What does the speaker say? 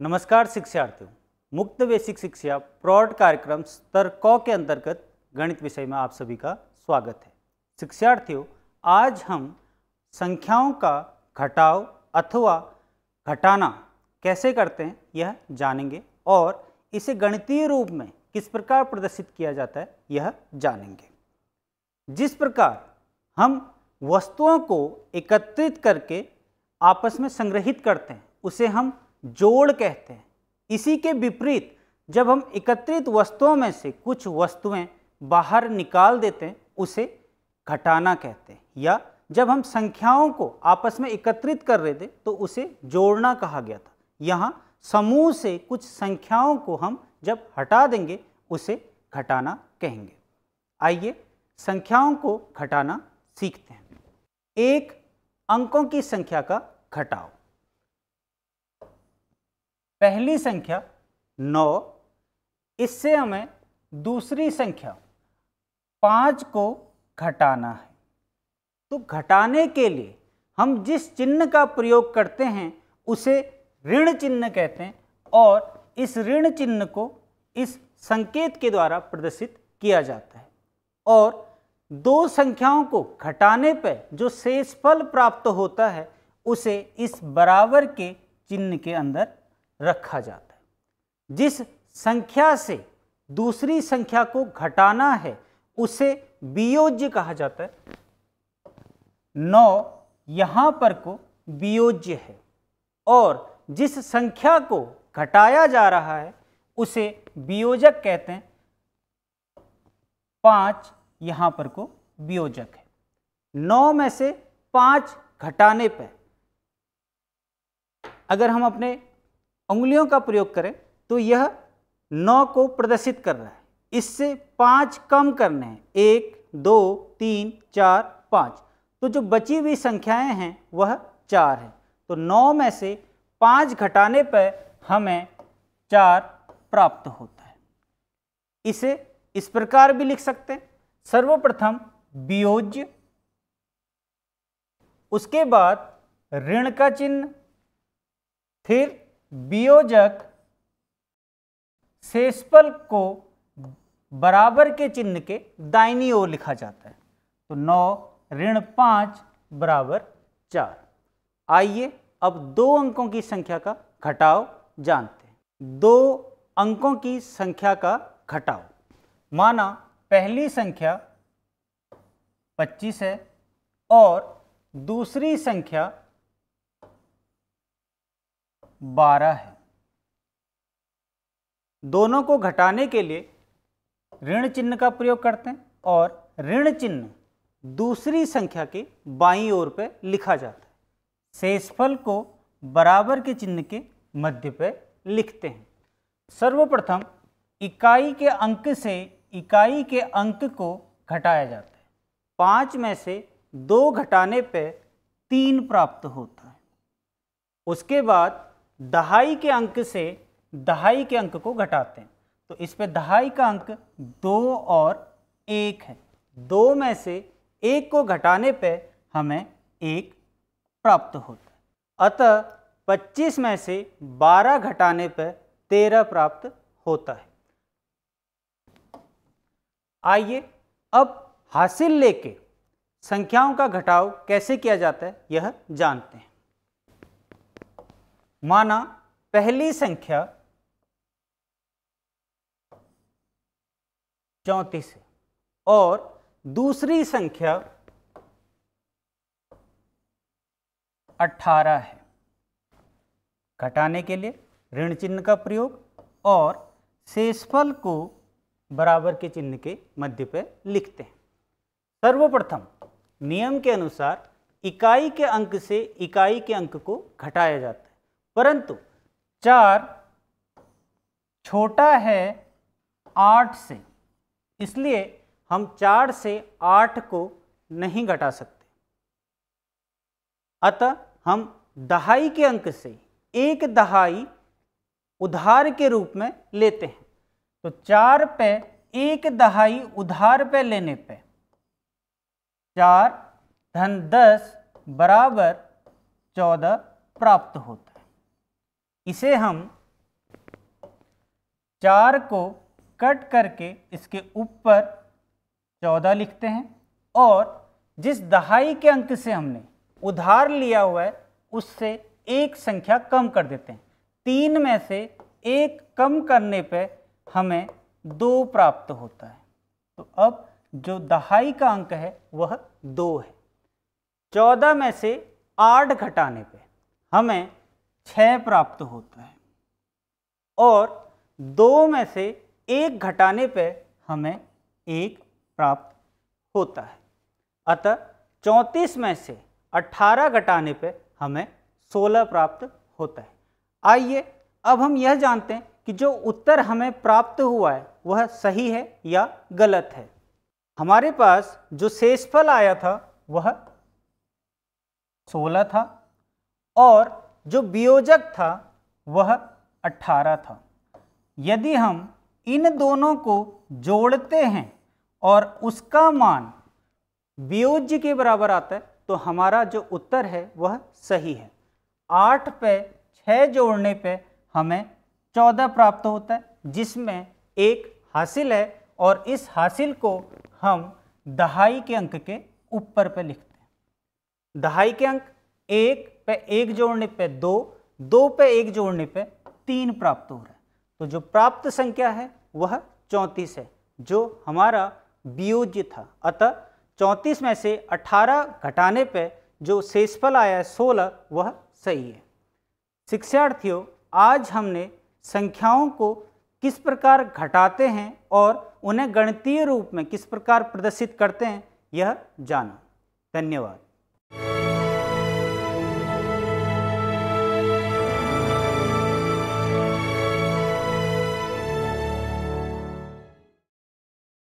नमस्कार शिक्षार्थियों, मुक्त बेसिक शिक्षा प्रौढ़ कार्यक्रम स्तर क के अंतर्गत गणित विषय में आप सभी का स्वागत है। शिक्षार्थियों, आज हम संख्याओं का घटाव अथवा घटाना कैसे करते हैं यह जानेंगे और इसे गणितीय रूप में किस प्रकार प्रदर्शित किया जाता है यह जानेंगे। जिस प्रकार हम वस्तुओं को एकत्रित करके आपस में संग्रहित करते हैं उसे हम जोड़ कहते हैं। इसी के विपरीत जब हम एकत्रित वस्तुओं में से कुछ वस्तुएं बाहर निकाल देते हैं उसे घटाना कहते हैं, या जब हम संख्याओं को आपस में एकत्रित कर रहे थे तो उसे जोड़ना कहा गया था। यहाँ समूह से कुछ संख्याओं को हम जब हटा देंगे उसे घटाना कहेंगे। आइए संख्याओं को घटाना सीखते हैं। एक अंकों की संख्या का घटाव। पहली संख्या 9, इससे हमें दूसरी संख्या 5 को घटाना है। तो घटाने के लिए हम जिस चिन्ह का प्रयोग करते हैं उसे ऋण चिन्ह कहते हैं और इस ऋण चिन्ह को इस संकेत के द्वारा प्रदर्शित किया जाता है। और दो संख्याओं को घटाने पर जो शेषफल प्राप्त होता है उसे इस बराबर के चिन्ह के अंदर रखा जाता है। जिस संख्या से दूसरी संख्या को घटाना है उसे वियोज्य कहा जाता है। 9 यहाँ पर को वियोज्य है और जिस संख्या को घटाया जा रहा है उसे वियोजक कहते हैं। 5 यहाँ पर को वियोजक है। 9 में से 5 घटाने पर अगर हम अपने उंगलियों का प्रयोग करें तो यह 9 को प्रदर्शित कर रहा है। इससे 5 कम करने हैं, 1 2 3 4 5, तो जो बची हुई संख्याएं हैं वह 4 है। तो 9 में से 5 घटाने पर हमें 4 प्राप्त होता है। इसे इस प्रकार भी लिख सकते हैं। सर्वप्रथम वियोज्य, उसके बाद ऋण का चिन्ह, फिर वियोजक, शेषफल को बराबर के चिन्ह के दाहिनी ओर लिखा जाता है। तो 9 ऋण 5 बराबर 4। आइए अब दो अंकों की संख्या का घटाव जानते हैं। दो अंकों की संख्या का घटाव। माना पहली संख्या 25 है और दूसरी संख्या 12 है। दोनों को घटाने के लिए ऋण चिन्ह का प्रयोग करते हैं और ऋण चिन्ह दूसरी संख्या के बाईं ओर पे लिखा जाता है। शेषफल को बराबर के चिन्ह के मध्य पे लिखते हैं। सर्वप्रथम इकाई के अंक से इकाई के अंक को घटाया जाता है। 5 में से 2 घटाने पे 3 प्राप्त होता है। उसके बाद दहाई के अंक से दहाई के अंक को घटाते हैं। तो इस पे दहाई का अंक 2 और 1 है। 2 में से 1 को घटाने पे हमें 1 प्राप्त होता है। अतः 25 में से 12 घटाने पर 13 प्राप्त होता है। आइए अब हासिल लेके संख्याओं का घटाव कैसे किया जाता है यह जानते हैं। माना पहली संख्या 34 है और दूसरी संख्या 18 है। घटाने के लिए ऋण चिन्ह का प्रयोग और शेषफल को बराबर के चिन्ह के मध्य पे लिखते हैं। सर्वप्रथम नियम के अनुसार इकाई के अंक से इकाई के अंक को घटाया जाता है, परंतु 4 छोटा है 8 से, इसलिए हम 4 से 8 को नहीं घटा सकते। अतः हम दहाई के अंक से 1 दहाई उधार के रूप में लेते हैं। तो 4 पे 1 दहाई उधार पे लेने पे 4 धन 10 बराबर 14 प्राप्त होता है। इसे हम 4 को कट करके इसके ऊपर 14 लिखते हैं और जिस दहाई के अंक से हमने उधार लिया हुआ है उससे एक संख्या कम कर देते हैं। 3 में से 1 कम करने पे हमें 2 प्राप्त होता है। तो अब जो दहाई का अंक है वह 2 है। 14 में से 8 घटाने पे हमें 6 प्राप्त होता है और 2 में से 1 घटाने पे हमें 1 प्राप्त होता है। अतः 34 में से 18 घटाने पे हमें 16 प्राप्त होता है। आइए अब हम यह जानते हैं कि जो उत्तर हमें प्राप्त हुआ है वह सही है या गलत है। हमारे पास जो शेषफल आया था वह 16 था और जो वियोजक था वह 18 था। यदि हम इन दोनों को जोड़ते हैं और उसका मान वियोज्य के बराबर आता है तो हमारा जो उत्तर है वह सही है। 8 पे 6 जोड़ने पे हमें 14 प्राप्त होता है, जिसमें 1 हासिल है और इस हासिल को हम दहाई के अंक के ऊपर पे लिखते हैं। दहाई के अंक 1 पे 1 जोड़ने पे 2, 2 पे 1 जोड़ने पे 3 प्राप्त हो रहा है। तो जो प्राप्त संख्या है वह 34 है, जो हमारा वियोज्य था। अतः 34 में से 18 घटाने पे जो शेषफल आया है 16 वह सही है। शिक्षार्थियों, आज हमने संख्याओं को किस प्रकार घटाते हैं और उन्हें गणितीय रूप में किस प्रकार प्रदर्शित करते हैं यह जाना। धन्यवाद।